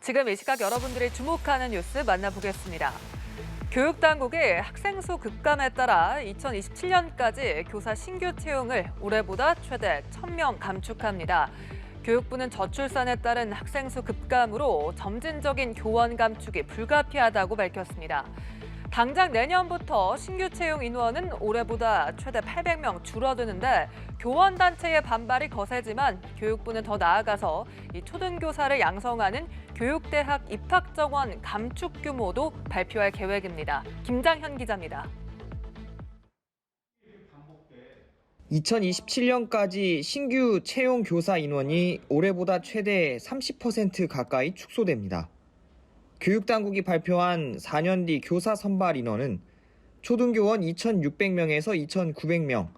지금 이 시각 여러분들이 주목하는 뉴스 만나보겠습니다. 교육당국이 학생 수 급감에 따라 2027년까지 교사 신규 채용을 올해보다 최대 1,000명 감축합니다. 교육부는 저출산에 따른 학생 수 급감으로 점진적인 교원 감축이 불가피하다고 밝혔습니다. 당장 내년부터 신규 채용 인원은 올해보다 최대 800명 줄어드는데 교원단체의 반발이 거세지만 교육부는 더 나아가서 이 초등교사를 양성하는 교육대학 입학정원 감축 규모도 발표할 계획입니다. 김장현 기자입니다. 2027년까지 신규 채용 교사 인원이 올해보다 최대 30% 가까이 축소됩니다. 교육당국이 발표한 4년 뒤 교사 선발 인원은 초등교원 2,600명에서 2,900명,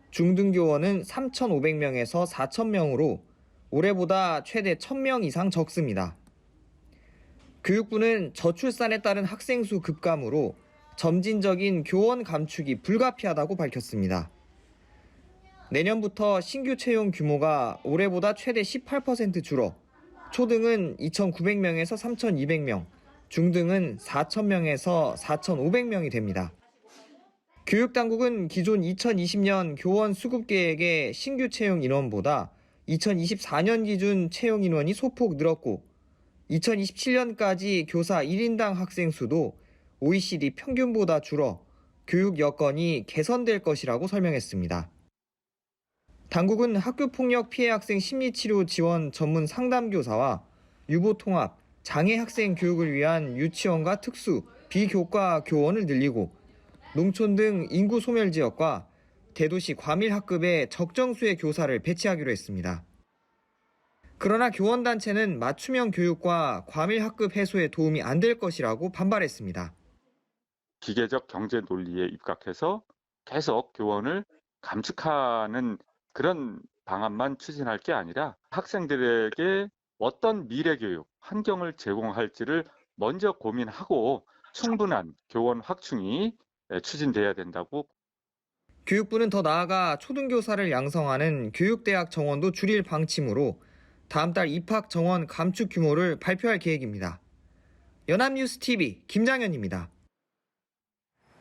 중등교원은 3,500명에서 4,000명으로 올해보다 최대 1,000명 이상 적습니다. 교육부는 저출산에 따른 학생 수 급감으로 점진적인 교원 감축이 불가피하다고 밝혔습니다. 내년부터 신규 채용 규모가 올해보다 최대 18% 줄어 초등은 2,900명에서 3,200명, 중등은 4,000명에서 4,500명이 됩니다. 교육당국은 기존 2020년 교원 수급 계획의 신규 채용 인원보다 2024년 기준 채용 인원이 소폭 늘었고 2027년까지 교사 1인당 학생 수도 OECD 평균보다 줄어 교육 여건이 개선될 것이라고 설명했습니다. 당국은 학교폭력 피해 학생 심리치료 지원 전문 상담교사와 유보통합, 장애 학생 교육을 위한 유치원과 특수, 비교과 교원을 늘리고 농촌 등 인구 소멸 지역과 대도시 과밀 학급에 적정수의 교사를 배치하기로 했습니다. 그러나 교원단체는 맞춤형 교육과 과밀 학급 해소에 도움이 안 될 것이라고 반발했습니다. 기계적 경제 논리에 입각해서 계속 교원을 감축하는 그런 방안만 추진할 게 아니라 학생들에게 어떤 미래 교육 환경을 제공할지를 먼저 고민하고 충분한 교원 확충이 추진돼야 된다고. 교육부는 더 나아가 초등교사를 양성하는 교육대학 정원도 줄일 방침으로 다음 달 입학 정원 감축 규모를 발표할 계획입니다. 연합뉴스TV 김장현입니다.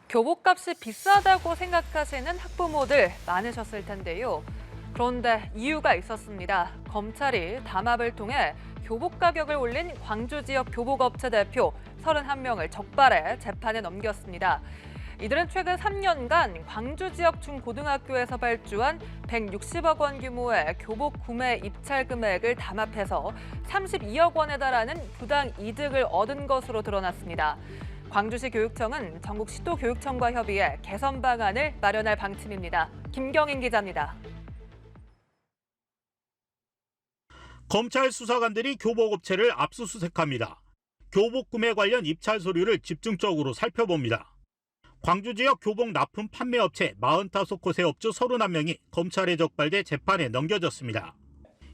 교복값이 비싸다고 생각하시는 학부모들 많으셨을 텐데요. 그런데 이유가 있었습니다. 검찰이 담합을 통해 교복 가격을 올린 광주 지역 교복업체 대표 31명을 적발해 재판에 넘겼습니다. 이들은 최근 3년간 광주 지역 중고등학교에서 발주한 160억 원 규모의 교복 구매 입찰 금액을 담합해서 32억 원에 달하는 부당 이득을 얻은 것으로 드러났습니다. 광주시 교육청은 전국 시도교육청과 협의해 개선 방안을 마련할 방침입니다. 김경인 기자입니다. 검찰 수사관들이 교복업체를 압수수색합니다. 교복 구매 관련 입찰 서류를 집중적으로 살펴봅니다. 광주 지역 교복 납품 판매업체 45곳의 업주 31명이 검찰에 적발돼 재판에 넘겨졌습니다.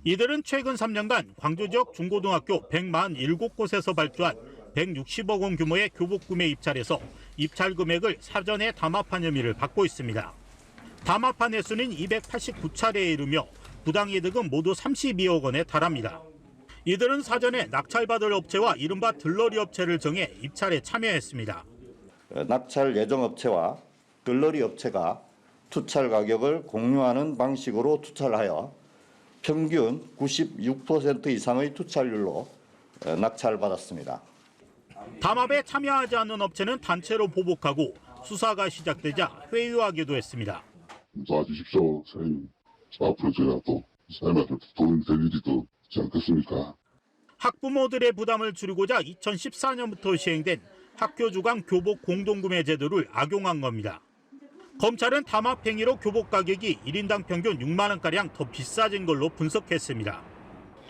이들은 최근 3년간 광주 지역 중고등학교 147곳에서 발주한 160억 원 규모의 교복 구매 입찰에서 입찰 금액을 사전에 담합한 혐의를 받고 있습니다. 담합한 횟수는 289차례에 이르며 부당이득은 모두 32억 원에 달합니다. 이들은 사전에 낙찰받을 업체와 이른바 들러리 업체를 정해 입찰에 참여했습니다. 낙찰 예정 업체와 들러리 업체가 투찰 가격을 공유하는 방식으로 투찰하여 평균 96% 이상의 투찰률로 낙찰받았습니다. 담합에 참여하지 않는 업체는 단체로 보복하고 수사가 시작되자 회유하기도 했습니다. 도와주십시오. 사장님. 앞으로 제가 또 사장님한테 도움이 될 일이 또 있지 않겠습니까? 학부모들의 부담을 줄이고자 2014년부터 시행된 학교 주간 교복 공동구매 제도를 악용한 겁니다. 검찰은 담합 행위로 교복 가격이 1인당 평균 6만 원가량 더 비싸진 걸로 분석했습니다.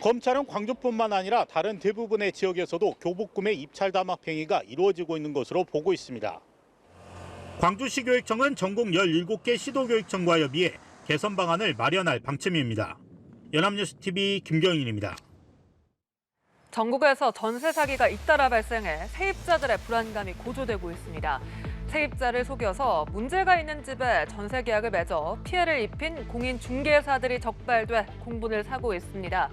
검찰은 광주뿐만 아니라 다른 대부분의 지역에서도 교복 구매 입찰 담합 행위가 이루어지고 있는 것으로 보고 있습니다. 광주시교육청은 전국 17개 시도교육청과 협의해 개선 방안을 마련할 방침입니다. 연합뉴스TV 김경인입니다. 전국에서 전세 사기가 잇따라 발생해 세입자들의 불안감이 고조되고 있습니다. 세입자를 속여서 문제가 있는 집에 전세 계약을 맺어 피해를 입힌 공인중개사들이 적발돼 공분을 사고 있습니다.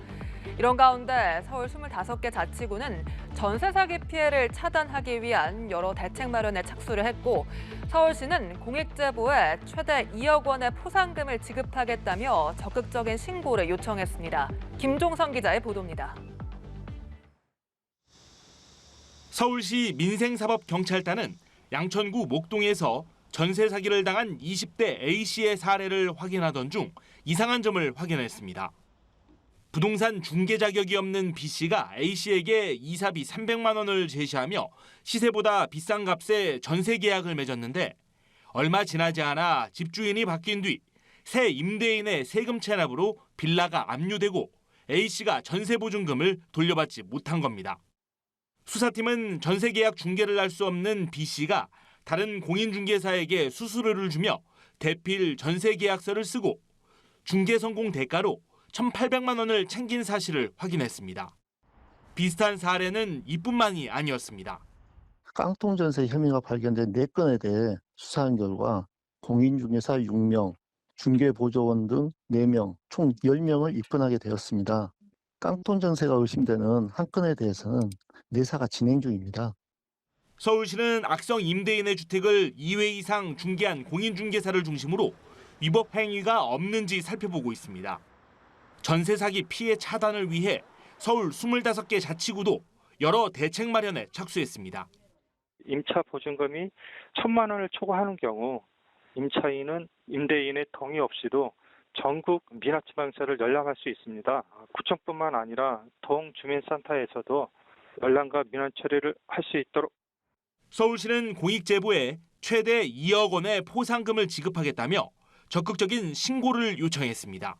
이런 가운데 서울 25개 자치구는 전세 사기 피해를 차단하기 위한 여러 대책 마련에 착수를 했고 서울시는 공익제보에 최대 2억 원의 포상금을 지급하겠다며 적극적인 신고를 요청했습니다. 김종선 기자의 보도입니다. 서울시 민생사법경찰단은 양천구 목동에서 전세 사기를 당한 20대 A씨의 사례를 확인하던 중 이상한 점을 확인했습니다. 부동산 중개 자격이 없는 B씨가 A씨에게 이사비 300만 원을 제시하며 시세보다 비싼 값에 전세 계약을 맺었는데 얼마 지나지 않아 집주인이 바뀐 뒤 새 임대인의 세금 체납으로 빌라가 압류되고 A씨가 전세 보증금을 돌려받지 못한 겁니다. 수사팀은 전세 계약 중개를 할 수 없는 B씨가 다른 공인중개사에게 수수료를 주며 대필 전세 계약서를 쓰고 중개 성공 대가로 1,800만 원을 챙긴 사실을 확인했습니다. 비슷한 사례는 이뿐만이 아니었습니다. 깡통전세 혐의가 발견된 4건에 대해 수사한 결과 공인중개사 6명, 중개보조원 등 4명, 총 10명을 입건하게 되었습니다. 깡통전세가 의심되는 한 건에 대해서는 내사가 진행 중입니다. 서울시는 악성 임대인의 주택을 2회 이상 중개한 공인중개사를 중심으로 위법 행위가 없는지 살펴보고 있습니다. 전세 사기 피해 차단을 위해 서울 25개 자치구도 여러 대책 마련에 착수했습니다. 임차 보증금이 1,000만 원을 초과하는 경우 임차인은 임대인의 동의 없이도 전국 미납치방사를 연락할 수 있습니다. 구청뿐만 아니라 동주민센터에서도 연락과 민원 처리를 할 수 있도록. 서울시는 공익제보에 최대 2억 원의 포상금을 지급하겠다며 적극적인 신고를 요청했습니다.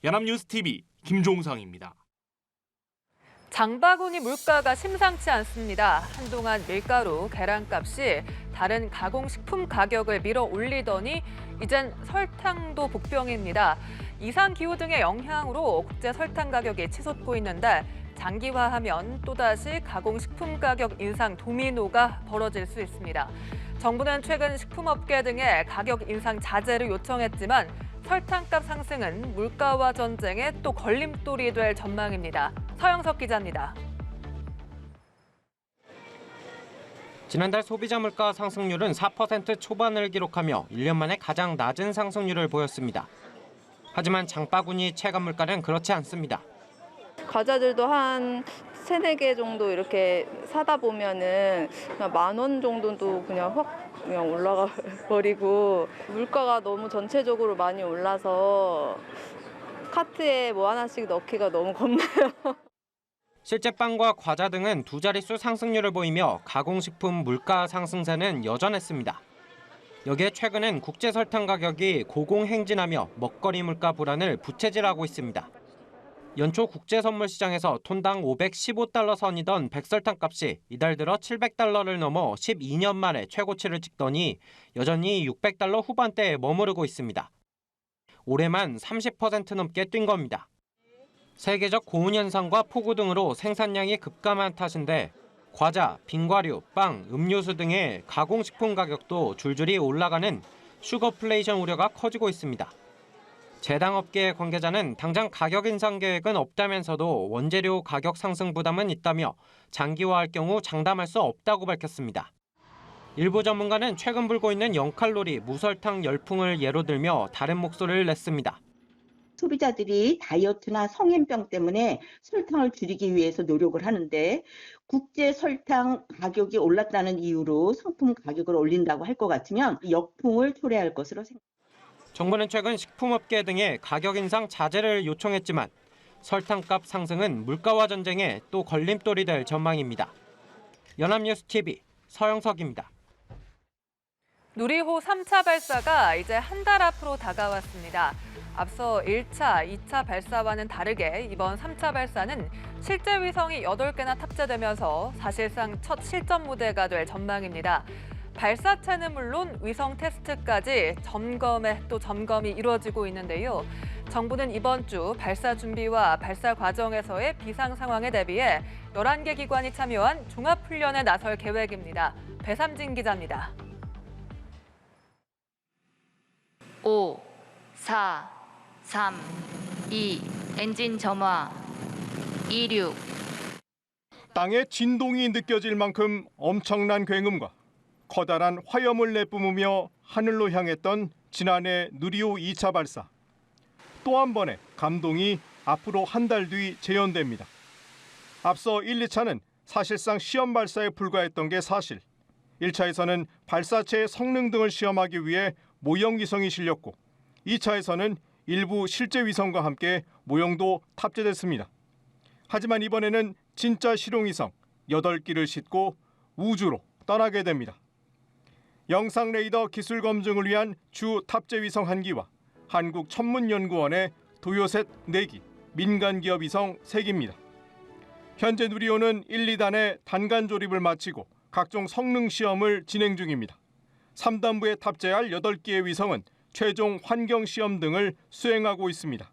연합뉴스TV 김종성입니다. 장바구니 물가가 심상치 않습니다. 한동안 밀가루, 계란값이 다른 가공식품 가격을 밀어 올리더니 이젠 설탕도 복병입니다. 이상기후 등의 영향으로 국제 설탕 가격이 치솟고 있는데 장기화하면 또다시 가공식품 가격 인상 도미노가 벌어질 수 있습니다. 정부는 최근 식품업계 등의 가격 인상 자제를 요청했지만 설탕값 상승은 물가와 전쟁에 또 걸림돌이 될 전망입니다. 서영석 기자입니다. 지난달 소비자 물가 상승률은 4% 초반을 기록하며 1년 만에 가장 낮은 상승률을 보였습니다. 하지만 장바구니 체감 물가는 그렇지 않습니다. 과자들도 한 3-4개 정도 이렇게 사다 보면은 그냥 10,000원 정도도 그냥 확 그냥 올라가 버리고 물가가 너무 전체적으로 많이 올라서 카트에 뭐 하나씩 넣기가 너무 겁나요. 실제 빵과 과자 등은 두 자릿수 상승률을 보이며 가공식품 물가 상승세는 여전했습니다. 여기에 최근엔 국제 설탕 가격이 고공행진하며 먹거리 물가 불안을 부채질하고 있습니다. 연초 국제 선물 시장에서 톤당 515달러 선이던 백설탕 값이 이달 들어 700달러를 넘어 12년 만에 최고치를 찍더니 여전히 600달러 후반대에 머무르고 있습니다. 올해만 30% 넘게 뛴 겁니다. 세계적 고온 현상과 폭우 등으로 생산량이 급감한 탓인데 과자, 빙과류, 빵, 음료수 등의 가공식품 가격도 줄줄이 올라가는 슈거플레이션 우려가 커지고 있습니다. 제당업계 관계자는 당장 가격 인상 계획은 없다면서도 원재료 가격 상승 부담은 있다며 장기화할 경우 장담할 수 없다고 밝혔습니다. 일부 전문가는 최근 불고 있는 0칼로리 무설탕 열풍을 예로 들며 다른 목소리를 냈습니다. 소비자들이 다이어트나 성인병 때문에 설탕을 줄이기 위해서 노력을 하는데 국제 설탕 가격이 올랐다는 이유로 상품 가격을 올린다고 할 것 같으면 역풍을 초래할 것으로 생각합니다. 정부는 최근 식품업계 등의 가격 인상 자제를 요청했지만 설탕값 상승은 물가와 전쟁에 또 걸림돌이 될 전망입니다. 연합뉴스TV 서영석입니다. 누리호 3차 발사가 이제 한 달 앞으로 다가왔습니다. 앞서 1차, 2차 발사와는 다르게 이번 3차 발사는 실제 위성이 8개나 탑재되면서 사실상 첫 실전 무대가 될 전망입니다. 발사체는 물론 위성 테스트까지 점검이 이루어지고 있는데요. 정부는 이번 주 발사 준비와 발사 과정에서의 비상 상황에 대비해 11개 기관이 참여한 종합훈련에 나설 계획입니다. 배삼진 기자입니다. 5, 4, 3, 2, 엔진 점화. 26. 땅에 진동이 느껴질 만큼 엄청난 굉음과 커다란 화염을 내뿜으며 하늘로 향했던 지난해 누리호 2차 발사. 또 한 번의 감동이 앞으로 한 달 뒤 재연됩니다. 앞서 1, 2차는 사실상 시험 발사에 불과했던 게 사실. 1차에서는 발사체의 성능 등을 시험하기 위해 모형 위성이 실렸고 2차에서는 일부 실제 위성과 함께 모형도 탑재됐습니다. 하지만 이번에는 진짜 실용위성 8기를 싣고 우주로 떠나게 됩니다. 영상 레이더 기술 검증을 위한 주 탑재 위성 1기와 한국천문연구원의 도요셋 4기, 민간기업 위성 3기입니다. 현재 누리호는 1, 2단의 단간 조립을 마치고 각종 성능 시험을 진행 중입니다. 3단부에 탑재할 8기의 위성은 최종 환경 시험 등을 수행하고 있습니다.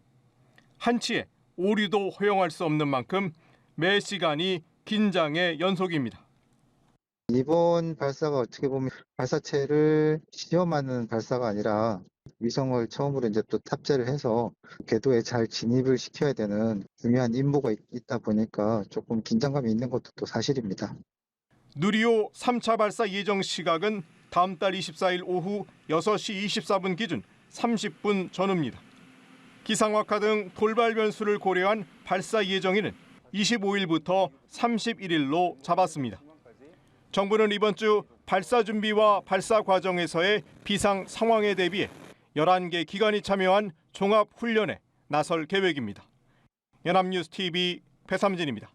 한치의 오류도 허용할 수 없는 만큼 매 시간이 긴장의 연속입니다. 이번 발사가 어떻게 보면 발사체를 시험하는 발사가 아니라 위성을 처음으로 이제 또 탑재를 해서 궤도에 잘 진입을 시켜야 되는 중요한 임무가 있다 보니까 조금 긴장감이 있는 것도 또 사실입니다. 누리호 3차 발사 예정 시각은 다음 달 24일 오후 6시 24분 기준 30분 전후입니다. 기상악화 등 돌발 변수를 고려한 발사 예정일은 25일부터 31일로 잡았습니다. 정부는 이번 주 발사 준비와 발사 과정에서의 비상 상황에 대비해 11개 기관이 참여한 종합 훈련에 나설 계획입니다. 연합뉴스 TV 배삼진입니다.